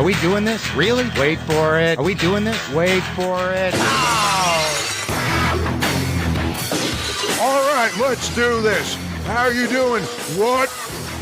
we doing this? Really? Wait for it. Are we doing this? Wait for it. All right, let's do this. How are you doing? What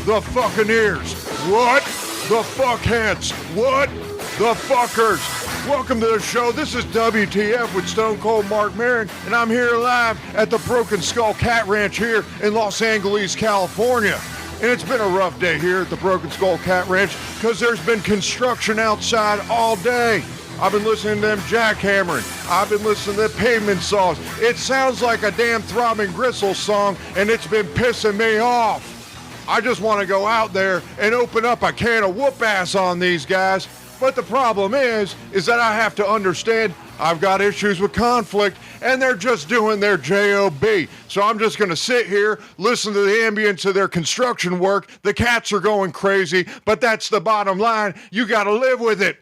the fucking ears? What the fuckheads? What the fuckers? Welcome to the show. This is WTF with Stone Cold Marc Maron, and I'm here live at the Broken Skull Cat Ranch here in Los Angeles, California. And it's been a rough day here at the Broken Skull Cat Ranch because there's been construction outside all day. I've been listening to them jackhammering. I've been listening to pavement saws. It sounds like a damn Throbbing Gristle song, and it's been pissing me off. I just want to go out there and open up a can of whoop ass on these guys. But the problem is that I have to understand I've got issues with conflict, and they're just doing their job. So I'm just going to sit here, listen to the ambience of their construction work. The cats are going crazy, but that's the bottom line. You got to live with it.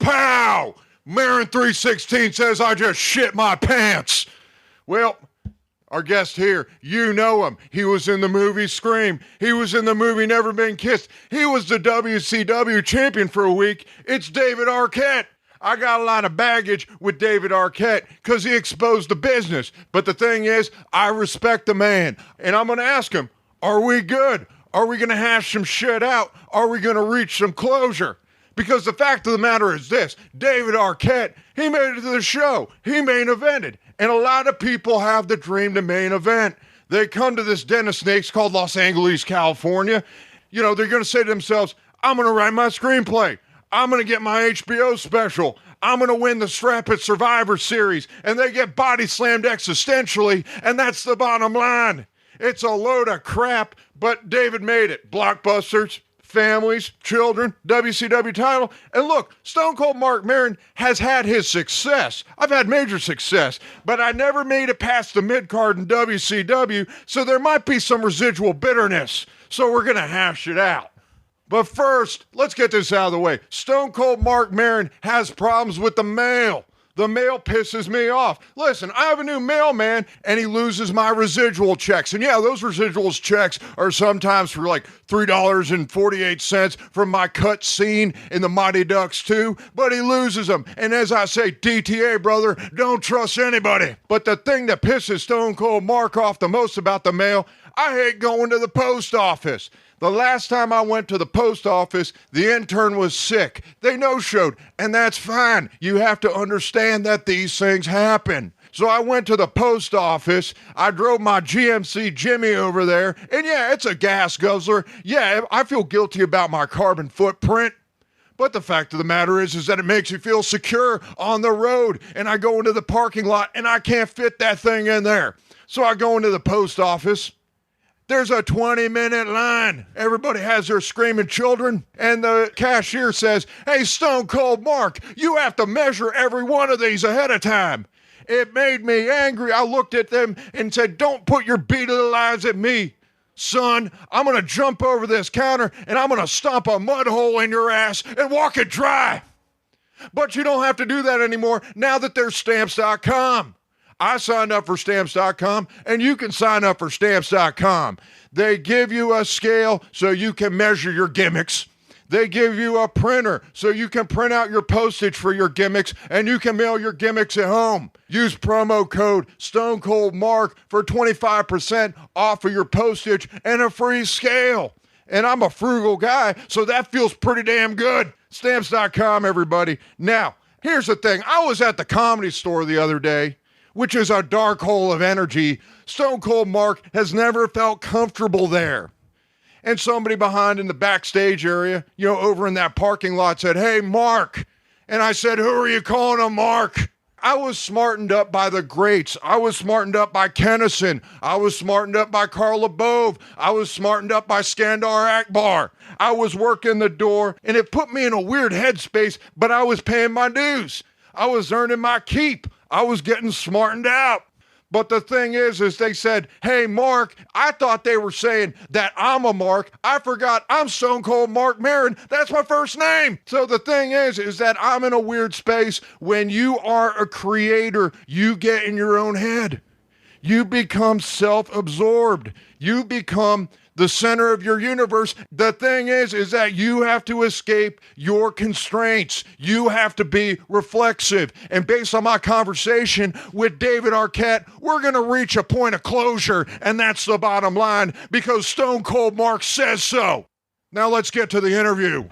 Pow! Maron 316 says I just shit my pants. Well, our guest here, you know him. He was in the movie Scream. He was in the movie Never Been Kissed. He was the WCW champion for a week. It's David Arquette. I got a lot of baggage with David Arquette because he exposed the business. But the thing is, I respect the man. And I'm going to ask him, are we good? Are we going to hash some shit out? Are we going to reach some closure? Because the fact of the matter is this, David Arquette, he made it to the show. He main evented. And a lot of people have the dream to main event. They come to this den of snakes called Los Angeles, California. You know, they're going to say to themselves, I'm going to write my screenplay. I'm going to get my HBO special. I'm going to win the Strap It Survivor Series. And they get body slammed existentially. And that's the bottom line. It's a load of crap, but David made it. Blockbusters, families, children, WCW title. And look, Stone Cold Marc Maron has had his success. I've had major success, but I never made it past the mid-card in WCW, so there might be some residual bitterness. So we're going to hash it out. But first, let's get this out of the way. Stone Cold Marc Maron has problems with the mail. The mail pisses me off. Listen, I have a new mailman, and he loses my residual checks. And yeah, those residuals checks are sometimes for like $3.48 from my cut scene in the Mighty Ducks 2, but he loses them. And as I say, DTA, brother, don't trust anybody. But the thing that pisses Stone Cold Marc off the most about the mail, I hate going to the post office. The last time I went to the post office, the intern was sick. They no-showed, and that's fine. You have to understand that these things happen. So I went to the post office. I drove my GMC Jimmy over there, and yeah, it's a gas guzzler. Yeah, I feel guilty about my carbon footprint. But the fact of the matter is that it makes you feel secure on the road. And I go into the parking lot, and I can't fit that thing in there. So I go into the post office. There's a 20-minute line. Everybody has their screaming children. And the cashier says, hey, Stone Cold Marc, you have to measure every one of these ahead of time. It made me angry. I looked at them and said, don't put your beady eyes at me, son. I'm going to jump over this counter and I'm going to stomp a mud hole in your ass and walk it dry. But you don't have to do that anymore now that there's Stamps.com. I signed up for Stamps.com, and you can sign up for Stamps.com. They give you a scale so you can measure your gimmicks. They give you a printer so you can print out your postage for your gimmicks, and you can mail your gimmicks at home. Use promo code Stone Cold Marc for 25% off of your postage and a free scale. And I'm a frugal guy, so that feels pretty damn good. Stamps.com, everybody. Now, here's the thing. I was at the Comedy Store the other day, which is a dark hole of energy. Stone Cold Marc has never felt comfortable there. And somebody behind in the backstage area, you know, over in that parking lot said, hey, Mark. And I said, who are you calling a Mark? I was smartened up by the greats. I was smartened up by Kennison. I was smartened up by Carl LeBove. I was smartened up by Skandar Akbar. I was working the door, and it put me in a weird headspace, but I was paying my dues. I was earning my keep. I was getting smartened out. But the thing is they said, hey, Mark, I thought they were saying that I'm a Mark. I forgot I'm Stone Cold Marc Maron. That's my first name. So the thing is that I'm in a weird space. When you are a creator, you get in your own head. You become self-absorbed. You become the center of your universe. The thing is that you have to escape your constraints. You have to be reflexive. And based on my conversation with David Arquette, we're going to reach a point of closure, and that's the bottom line, because Stone Cold Mark says so. Now let's get to the interview.